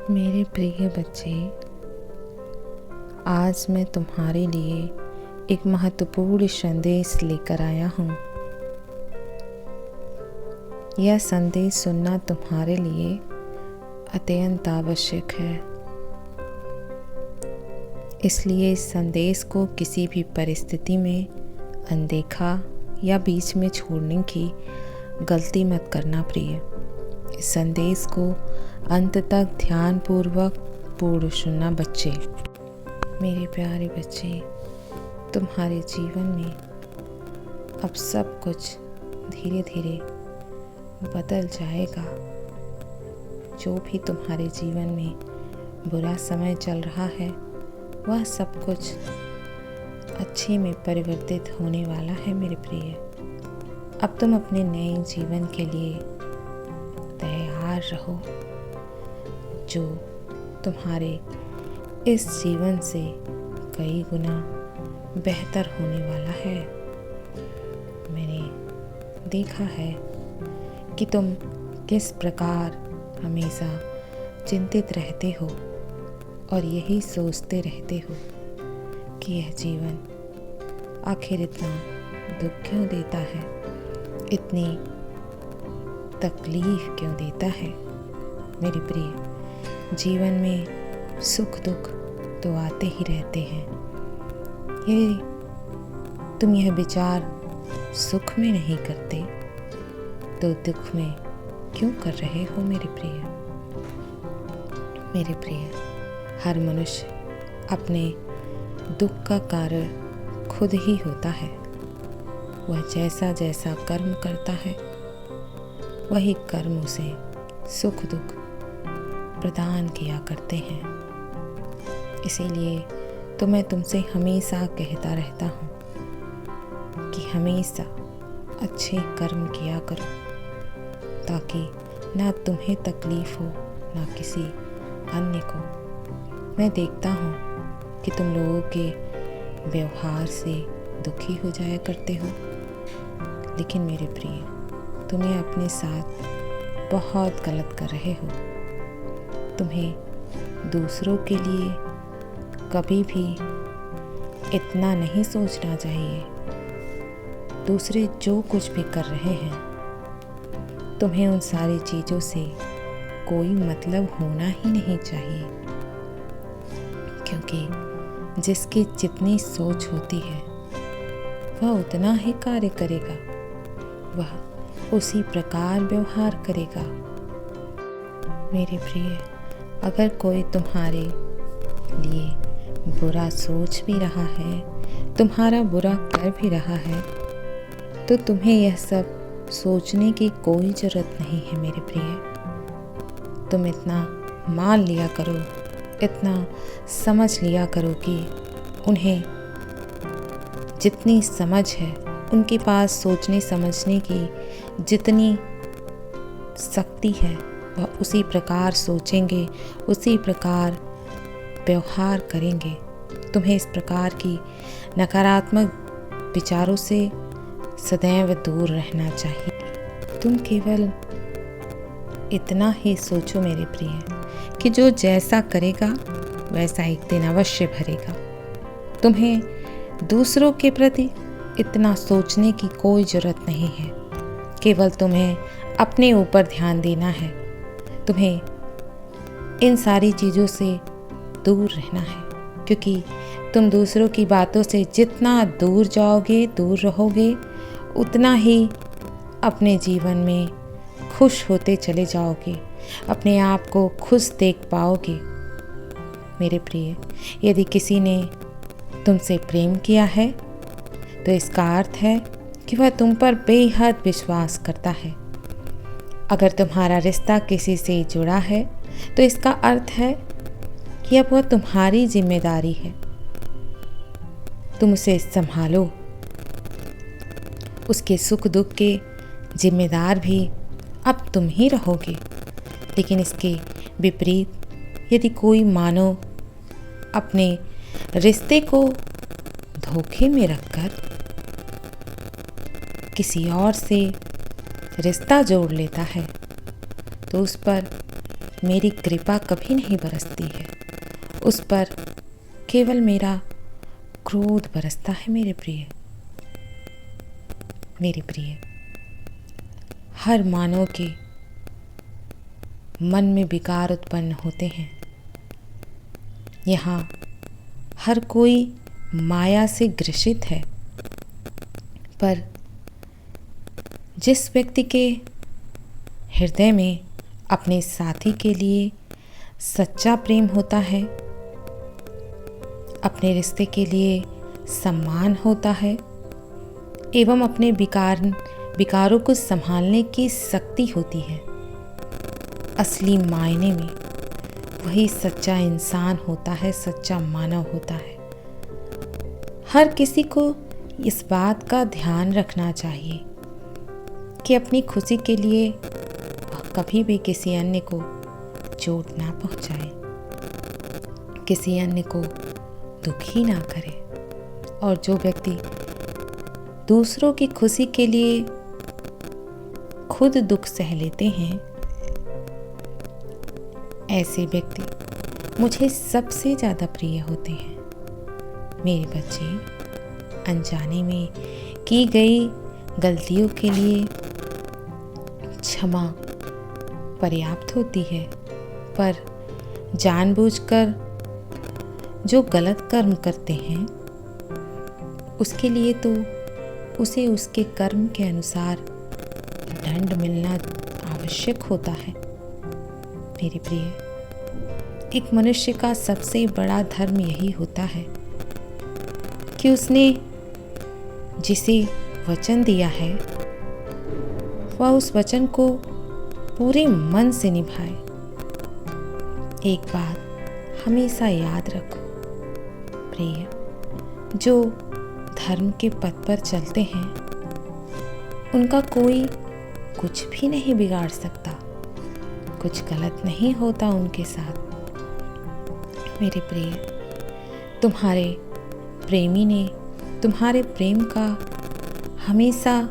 मेरे प्रिय बच्चे, आज मैं तुम्हारे लिए एक महत्वपूर्ण संदेश लेकर आया हूँ। यह संदेश सुनना तुम्हारे लिए अत्यंत आवश्यक है। इसलिए इस संदेश को किसी भी परिस्थिति में अनदेखा या बीच में छोड़ने की गलती मत करना प्रिय। इस संदेश को अंत तक ध्यानपूर्वक पूर्ण सुनना बच्चे। मेरे प्यारे बच्चे, तुम्हारे जीवन में अब सब कुछ धीरे धीरे बदल जाएगा। जो भी तुम्हारे जीवन में बुरा समय चल रहा है, वह सब कुछ अच्छे में परिवर्तित होने वाला है मेरे प्रिय। अब तुम अपने नए जीवन के लिए तैयार रहो, जो तुम्हारे इस जीवन से कई गुना बेहतर होने वाला है। मैंने देखा है कि तुम किस प्रकार हमेशा चिंतित रहते हो और यही सोचते रहते हो कि यह जीवन आखिर इतना दुख क्यों देता है, इतनी तकलीफ क्यों देता है। मेरे प्रिय, जीवन में सुख दुख तो आते ही रहते हैं। तुम यह विचार सुख में नहीं करते तो दुख में क्यों कर रहे हो मेरे प्रिय। मेरे प्रिय, हर मनुष्य अपने दुख का कारण खुद ही होता है। वह जैसा जैसा कर्म करता है, वही कर्म उसे सुख दुख प्रदान किया करते हैं। इसीलिए तो मैं तुमसे हमेशा कहता रहता हूँ कि हमेशा अच्छे कर्म किया करो, ताकि ना तुम्हें तकलीफ हो ना किसी अन्य को। मैं देखता हूँ कि तुम लोगों के व्यवहार से दुखी हो जाया करते हो, लेकिन मेरे प्रिय, तुम्हें अपने साथ बहुत गलत कर रहे हो। तुम्हें दूसरों के लिए कभी भी इतना नहीं सोचना चाहिए। दूसरे जो कुछ भी कर रहे हैं, तुम्हें उन सारी चीज़ों से कोई मतलब होना ही नहीं चाहिए, क्योंकि जिसकी जितनी सोच होती है वह उतना ही कार्य करेगा, वह उसी प्रकार व्यवहार करेगा। मेरे प्रिय, अगर कोई तुम्हारे लिए बुरा सोच भी रहा है, तुम्हारा बुरा कर भी रहा है, तो तुम्हें यह सब सोचने की कोई ज़रूरत नहीं है मेरे प्रिय। तुम इतना मान लिया करो, इतना समझ लिया करो कि उन्हें जितनी समझ है, उनके पास सोचने समझने की जितनी शक्ति है, वह उसी प्रकार सोचेंगे, उसी प्रकार व्यवहार करेंगे। तुम्हें इस प्रकार की नकारात्मक विचारों से सदैव दूर रहना चाहिए। तुम केवल इतना ही सोचो मेरे प्रिय कि जो जैसा करेगा वैसा एक दिन अवश्य भरेगा। तुम्हें दूसरों के प्रति इतना सोचने की कोई ज़रूरत नहीं है। केवल तुम्हें अपने ऊपर ध्यान देना है। तुम्हें इन सारी चीज़ों से दूर रहना है, क्योंकि तुम दूसरों की बातों से जितना दूर जाओगे, दूर रहोगे, उतना ही अपने जीवन में खुश होते चले जाओगे, अपने आप को खुश देख पाओगे। मेरे प्रिय, यदि किसी ने तुमसे प्रेम किया है, तो इसका अर्थ है कि वह तुम पर बेहद विश्वास करता है। अगर तुम्हारा रिश्ता किसी से जुड़ा है, तो इसका अर्थ है कि अब वह तुम्हारी जिम्मेदारी है। तुम उसे संभालो। उसके सुख दुख के जिम्मेदार भी अब तुम ही रहोगे। लेकिन इसके विपरीत यदि कोई मानो अपने रिश्ते को धोखे में रखकर किसी और से रिश्ता जोड़ लेता है, तो उस पर मेरी कृपा कभी नहीं बरसती है, उस पर केवल मेरा क्रोध बरसता है। मेरे प्रिय, हर मानव के मन में विकार उत्पन्न होते हैं। यहाँ हर कोई माया से ग्रसित है, पर जिस व्यक्ति के हृदय में अपने साथी के लिए सच्चा प्रेम होता है, अपने रिश्ते के लिए सम्मान होता है एवं अपने विकारों को संभालने की शक्ति होती है, असली मायने में वही सच्चा इंसान होता है, सच्चा मानव होता है। हर किसी को इस बात का ध्यान रखना चाहिए कि अपनी खुशी के लिए कभी भी किसी अन्य को चोट ना पहुंचाए, किसी अन्य को दुखी ना करे। और जो व्यक्ति दूसरों की खुशी के लिए खुद दुख सह लेते हैं, ऐसे व्यक्ति मुझे सबसे ज़्यादा प्रिय होते हैं। मेरे बच्चे, अनजाने में की गई गलतियों के लिए क्षमा पर्याप्त होती है, पर जानबूझकर जो गलत कर्म करते हैं उसके लिए तो उसे उसके कर्म के अनुसार दंड मिलना आवश्यक होता है। मेरे प्रिय, एक मनुष्य का सबसे बड़ा धर्म यही होता है कि उसने जिसे वचन दिया है वह उस वचन को पूरे मन से निभाए। एक बात हमेशा याद रखो प्रिय, जो धर्म के पथ पर चलते हैं उनका कोई कुछ भी नहीं बिगाड़ सकता, कुछ गलत नहीं होता उनके साथ। मेरे प्रिय, तुम्हारे प्रेमी ने तुम्हारे प्रेम का हमेशा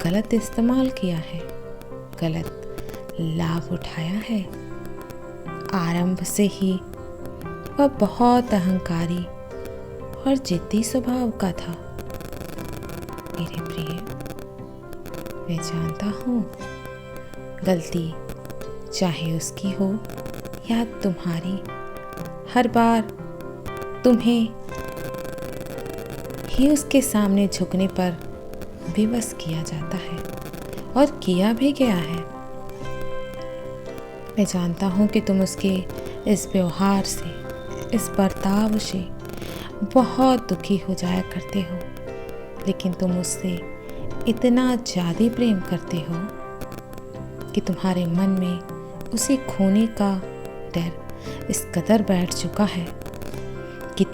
गलत इस्तेमाल किया है, गलत लाभ उठाया है। आरंभ से ही वह बहुत अहंकारी और जिद्दी स्वभाव का था। मेरे प्रिय, मैं जानता हूँ गलती चाहे उसकी हो या तुम्हारी, हर बार तुम्हें ही उसके सामने झुकने पर विवश किया जाता है और किया भी गया है। मैं जानता हूँ कि तुम उसके इस व्यवहार से, इस बर्ताव से बहुत दुखी हो जाया करते हो, लेकिन तुम उससे इतना ज़्यादा प्रेम करते हो कि तुम्हारे मन में उसे खोने का डर इस कदर बैठ चुका है कि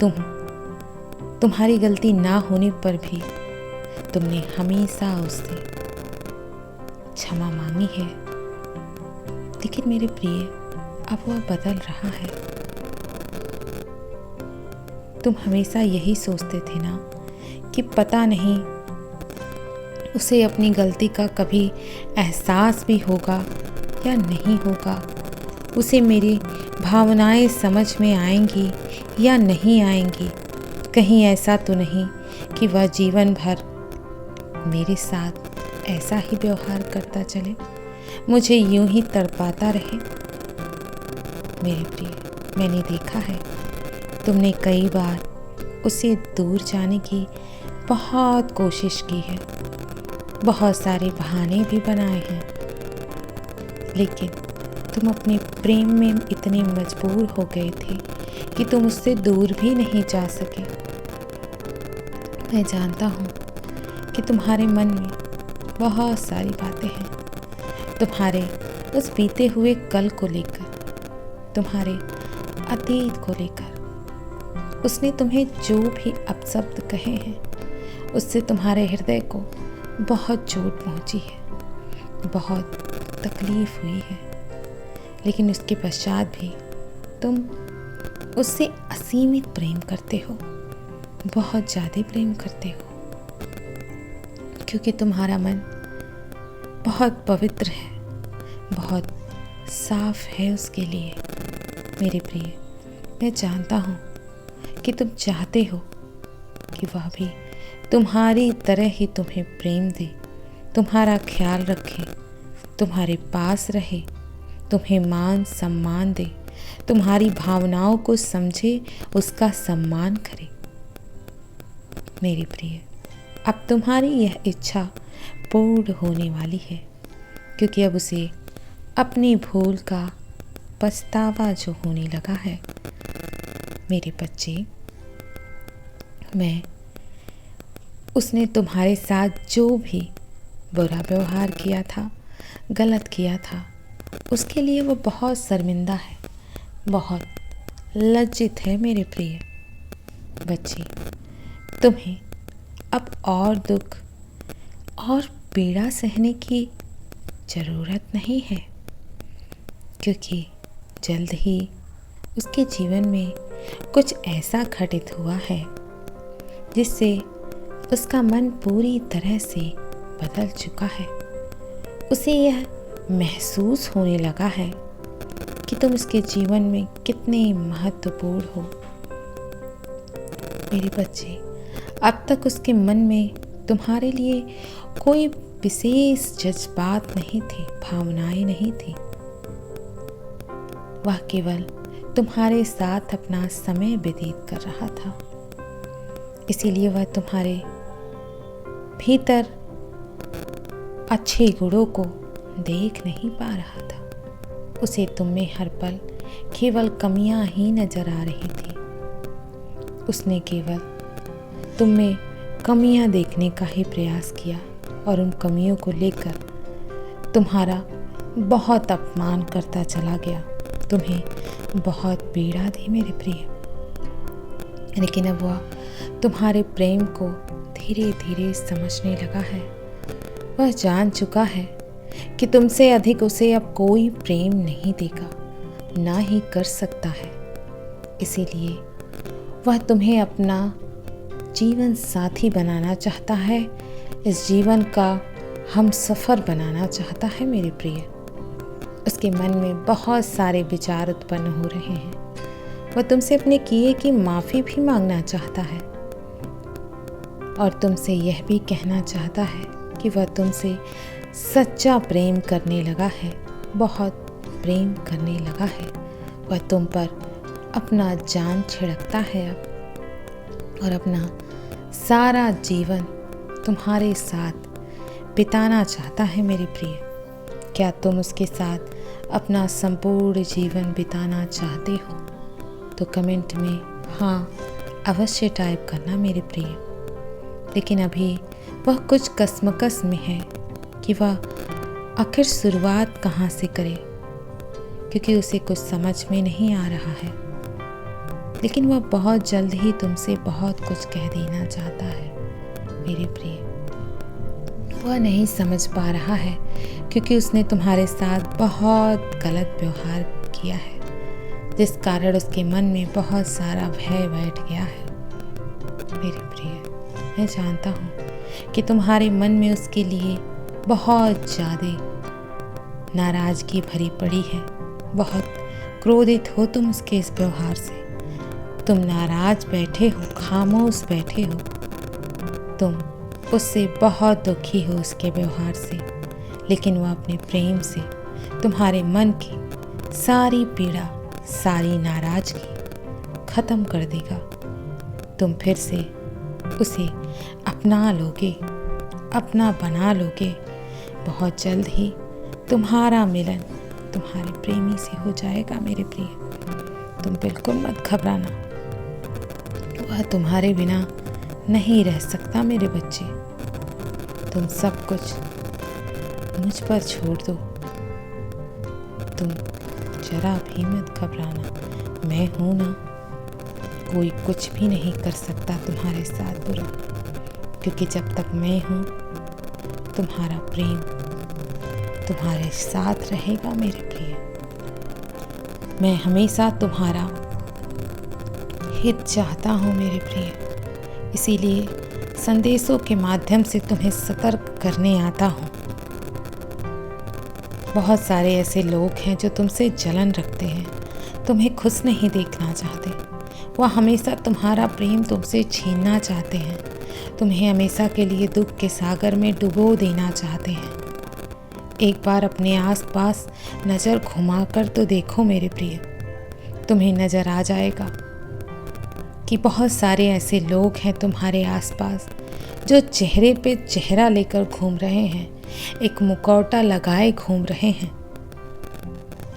तुम्हारी गलती ना होने पर भी तुमने हमेशा उससे क्षमा मांगी है। लेकिन मेरे प्रिय, अब वह बदल रहा है। तुम हमेशा यही सोचते थे ना कि पता नहीं उसे अपनी गलती का कभी एहसास भी होगा या नहीं होगा, उसे मेरी भावनाएं समझ में आएंगी या नहीं आएंगी। कहीं ऐसा तो नहीं कि वह जीवन भर मेरे साथ ऐसा ही व्यवहार करता चले, मुझे यूं ही तड़पाता रहे। मेरे प्रिय, मैंने देखा है तुमने कई बार उसे दूर जाने की बहुत कोशिश की है, बहुत सारे बहाने भी बनाए हैं, लेकिन तुम अपने प्रेम में इतने मजबूर हो गए थे कि तुम उससे दूर भी नहीं जा सके। मैं जानता हूँ कि तुम्हारे मन में बहुत सारी बातें हैं, तुम्हारे उस बीते हुए कल को लेकर, तुम्हारे अतीत को लेकर। उसने तुम्हें जो भी अपशब्द कहे हैं उससे तुम्हारे हृदय को बहुत चोट पहुंची है, बहुत तकलीफ हुई है, लेकिन उसके पश्चात भी तुम उससे असीमित प्रेम करते हो, बहुत ज़्यादा प्रेम करते हो, क्योंकि तुम्हारा मन बहुत पवित्र है, बहुत साफ है उसके लिए। मेरे प्रिय, मैं जानता हूँ कि तुम चाहते हो कि वह भी तुम्हारी तरह ही तुम्हें प्रेम दे, तुम्हारा ख्याल रखे, तुम्हारे पास रहे, तुम्हें मान सम्मान दे, तुम्हारी भावनाओं को समझे, उसका सम्मान करे। मेरी प्रिय, अब तुम्हारी यह इच्छा पूर्ण होने वाली है, क्योंकि अब उसे अपनी भूल का पछतावा जो होने लगा है। मेरे बच्चे, उसने तुम्हारे साथ जो भी बुरा व्यवहार किया था, गलत किया था, उसके लिए वो बहुत शर्मिंदा है, बहुत लज्जित है। मेरे प्रिय बच्चे, तुम्हें अब और दुख और पीड़ा सहने की ज़रूरत नहीं है, क्योंकि जल्द ही उसके जीवन में कुछ ऐसा घटित हुआ है जिससे उसका मन पूरी तरह से बदल चुका है। उसे यह महसूस होने लगा है कि तुम उसके जीवन में कितने महत्वपूर्ण हो। मेरे बच्चे, अब तक उसके मन में तुम्हारे लिए कोई विशेष जज्बात नहीं थे, भावनाएं नहीं थी। वह केवल तुम्हारे साथ अपना समय व्यतीत कर रहा था, इसीलिए वह तुम्हारे भीतर अच्छे गुणों को देख नहीं पा रहा था। उसे तुम में हर पल केवल कमियां ही नजर आ रही थी। उसने केवल तुम में कमियां देखने का ही प्रयास किया और उन कमियों को लेकर तुम्हारा बहुत अपमान करता चला गया, तुम्हें बहुत पीड़ा दी। मेरे प्रिय, लेकिन अब वह तुम्हारे प्रेम को धीरे धीरे समझने लगा है। वह जान चुका है कि तुमसे अधिक उसे अब कोई प्रेम नहीं देगा, ना ही कर सकता है। इसीलिए वह तुम्हें अपना जीवन साथी बनाना चाहता है, इस जीवन का हमसफ़र बनाना चाहता है। मेरे प्रिय, उसके मन में बहुत सारे विचार उत्पन्न हो रहे हैं। वह तुमसे अपने किए की माफ़ी भी मांगना चाहता है और तुमसे यह भी कहना चाहता है कि वह तुमसे सच्चा प्रेम करने लगा है, बहुत प्रेम करने लगा है। वह तुम पर अपना जान छिड़कता है अब, और अपना सारा जीवन तुम्हारे साथ बिताना चाहता है। मेरे प्रिय, क्या तुम उसके साथ अपना संपूर्ण जीवन बिताना चाहते हो? तो कमेंट में हाँ अवश्य टाइप करना मेरे प्रिय। लेकिन अभी वह कुछ कश्मकश में है कि वह आखिर शुरुआत कहाँ से करे, क्योंकि उसे कुछ समझ में नहीं आ रहा है। लेकिन वह बहुत जल्द ही तुमसे बहुत कुछ कह देना चाहता है। मेरे प्रिय, वह नहीं समझ पा रहा है क्योंकि उसने तुम्हारे साथ बहुत गलत व्यवहार किया है, जिस कारण उसके मन में बहुत सारा भय बैठ गया है। मेरे प्रिय, मैं जानता हूँ कि तुम्हारे मन में उसके लिए बहुत ज़्यादा नाराज़गी भरी पड़ी है। बहुत क्रोधित हो तुम उसके इस व्यवहार से। तुम नाराज़ बैठे हो, खामोश बैठे हो। तुम उससे बहुत दुखी हो उसके व्यवहार से, लेकिन वह अपने प्रेम से तुम्हारे मन की सारी पीड़ा, सारी नाराज़गी ख़त्म कर देगा। तुम फिर से उसे अपना लोगे, अपना बना लोगे। बहुत जल्द ही तुम्हारा मिलन तुम्हारे प्रेमी से हो जाएगा। मेरे प्रिय, तुम बिल्कुल मत घबराना, वह तुम्हारे बिना नहीं रह सकता। मेरे बच्चे, तुम सब कुछ मुझ पर छोड़ दो। तुम जरा भी मत घबराना, मैं हूँ ना। कोई कुछ भी नहीं कर सकता तुम्हारे साथ बुरा, क्योंकि जब तक मैं हूँ तुम्हारा प्रेम तुम्हारे साथ रहेगा। मेरे प्रिय, मैं हमेशा तुम्हारा हित चाहता हूँ। मेरे प्रिय, इसीलिए संदेशों के माध्यम से तुम्हें सतर्क करने आता हूँ। बहुत सारे ऐसे लोग हैं जो तुमसे जलन रखते हैं, तुम्हें खुश नहीं देखना चाहते। वह हमेशा तुम्हारा प्रेम तुमसे छीनना चाहते हैं, तुम्हें हमेशा के लिए दुख के सागर में डुबो देना चाहते हैं। एक बार अपने आसपास नज़र घुमाकर तो देखो मेरे प्रिय, तुम्हें नज़र आ जाएगा कि बहुत सारे ऐसे लोग हैं तुम्हारे आसपास जो चेहरे पे चेहरा लेकर घूम रहे हैं, एक मुखौटा लगाए घूम रहे हैं।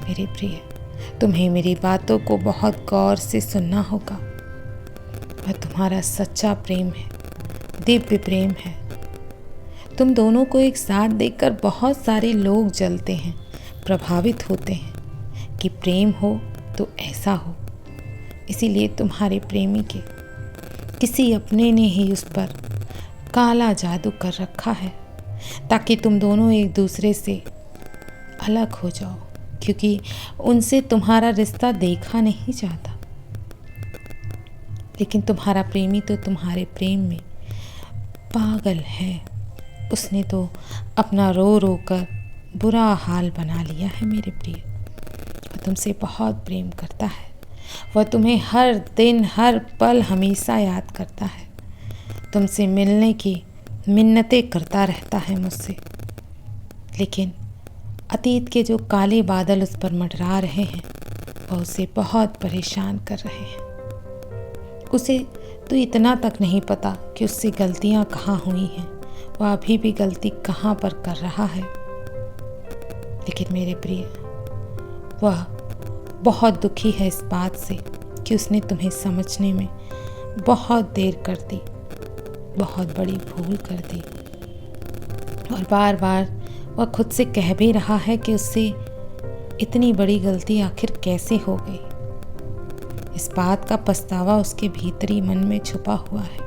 मेरे प्रिय, तुम्हें मेरी बातों को बहुत गौर से सुनना होगा। वह तुम्हारा सच्चा प्रेम है, दिव्य प्रेम है। तुम दोनों को एक साथ देखकर बहुत सारे लोग जलते हैं, प्रभावित होते हैं कि प्रेम हो तो ऐसा हो। इसीलिए तुम्हारे प्रेमी के किसी अपने ने ही उस पर काला जादू कर रखा है, ताकि तुम दोनों एक दूसरे से अलग हो जाओ, क्योंकि उनसे तुम्हारा रिश्ता देखा नहीं जाता। लेकिन तुम्हारा प्रेमी तो तुम्हारे प्रेम में पागल है। उसने तो अपना रो रो कर बुरा हाल बना लिया है मेरे प्रिय। वह तुमसे बहुत प्रेम करता है, वह तुम्हें हर दिन हर पल हमेशा याद करता है, तुमसे मिलने की मिन्नतें करता रहता है मुझसे। लेकिन अतीत के जो काले बादल उस पर मंडरा रहे हैं वह उसे बहुत परेशान कर रहे हैं। उसे तो इतना तक नहीं पता कि उससे गलतियां कहाँ हुई हैं, वह अभी भी गलती कहाँ पर कर रहा है। लेकिन मेरे प्रिय, वह बहुत दुखी है इस बात से कि उसने तुम्हें समझने में बहुत देर कर दी, बहुत बड़ी भूल कर दी। और बार बार वह खुद से कह भी रहा है कि उससे इतनी बड़ी गलती आखिर कैसे हो गई। इस बात का पछतावा उसके भीतरी मन में छुपा हुआ है,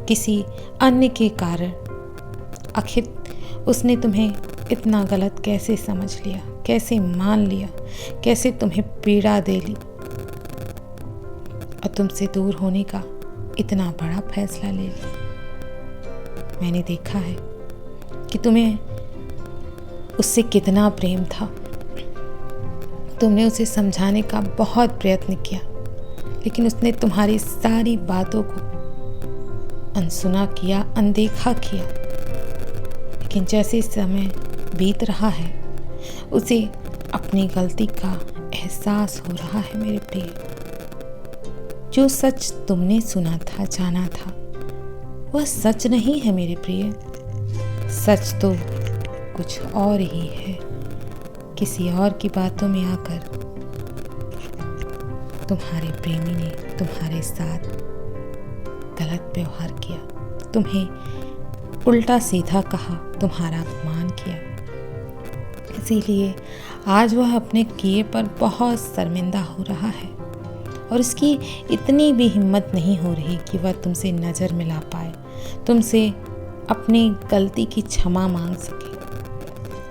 किसी अन्य के कारण। आखिर उसने तुम्हें इतना गलत कैसे समझ लिया, कैसे मान लिया, कैसे तुम्हें पीड़ा दे ली और तुमसे दूर होने का इतना बड़ा फैसला ले लिया। मैंने देखा है कि तुम्हें उससे कितना प्रेम था। तुमने उसे समझाने का बहुत प्रयत्न किया, लेकिन उसने तुम्हारी सारी बातों को अनसुना किया, अनदेखा किया। लेकिन जैसे समय बीत रहा है उसे अपनी गलती का एहसास हो रहा है मेरे प्रिय। जो सच तुमने सुना था, जाना था, वह सच नहीं है मेरे प्रिय। सच तो कुछ और ही है। किसी और की बातों में आकर तुम्हारे प्रेमी ने तुम्हारे साथ गलत व्यवहार किया, तुम्हें उल्टा सीधा कहा, तुम्हारा अपमान किया। इसीलिए आज वह अपने किए पर बहुत शर्मिंदा हो रहा है और उसकी इतनी भी हिम्मत नहीं हो रही कि वह तुमसे नज़र मिला पाए, तुमसे अपनी गलती की क्षमा मांग सके।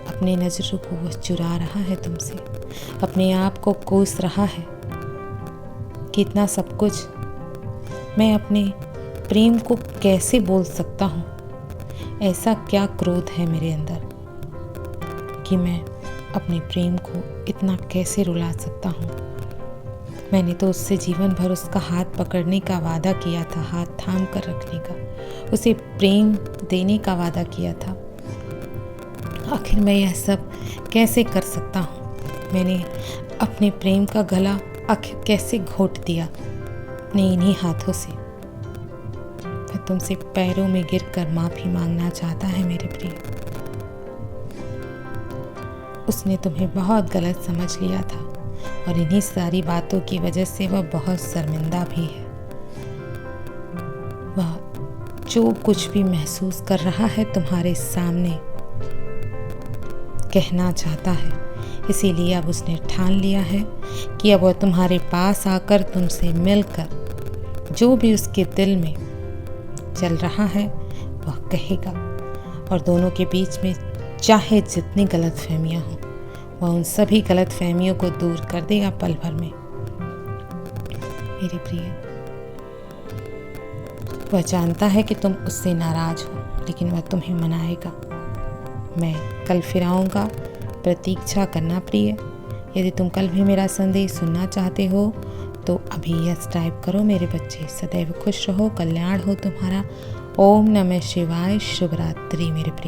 अपने नज़रों को वह चुरा रहा है तुमसे, अपने आप को कोस रहा है कि इतना सब कुछ मैं अपने प्रेम को कैसे बोल सकता हूँ। ऐसा क्या क्रोध है मेरे अंदर कि मैं अपने प्रेम को इतना कैसे रुला सकता हूँ। मैंने तो उससे जीवन भर उसका हाथ पकड़ने का वादा किया था, हाथ थाम कर रखने का, उसे प्रेम देने का वादा किया था। आखिर मैं यह सब कैसे कर सकता हूँ? मैंने अपने प्रेम का गला आखिर कैसे घोट दिया अपने इन्हीं हाथों से। मैं तुमसे पैरों में गिरकर माफ़ी मांगना चाहता है मेरे प्रिय। उसने तुम्हें बहुत गलत समझ लिया था और इन्हीं सारी बातों की वजह से वह बहुत शर्मिंदा भी है। वह जो कुछ भी महसूस कर रहा है तुम्हारे सामने कहना चाहता है, इसीलिए अब उसने ठान लिया है कि अब वह तुम्हारे पास आकर तुमसे मिलकर जो भी उसके दिल में चल रहा है वह कहेगा। और दोनों के बीच में चाहे जितनी गलतफहमियां हों, वह उन सभी गलतफहमियों को दूर कर देगा पल भर में। मेरे प्रिय, वह जानता है कि तुम उससे नाराज हो, लेकिन वह तुम्हें मनाएगा। मैं कल फिर आऊँगा प्रतीक्षा करना प्रिय। यदि तुम कल भी मेरा संदेश सुनना चाहते हो तो अभी यस टाइप करो मेरे बच्चे। सदैव खुश रहो, कल्याण हो तुम्हारा। ओम नमः शिवाय। शुभ रात्रि मेरे प्रिय।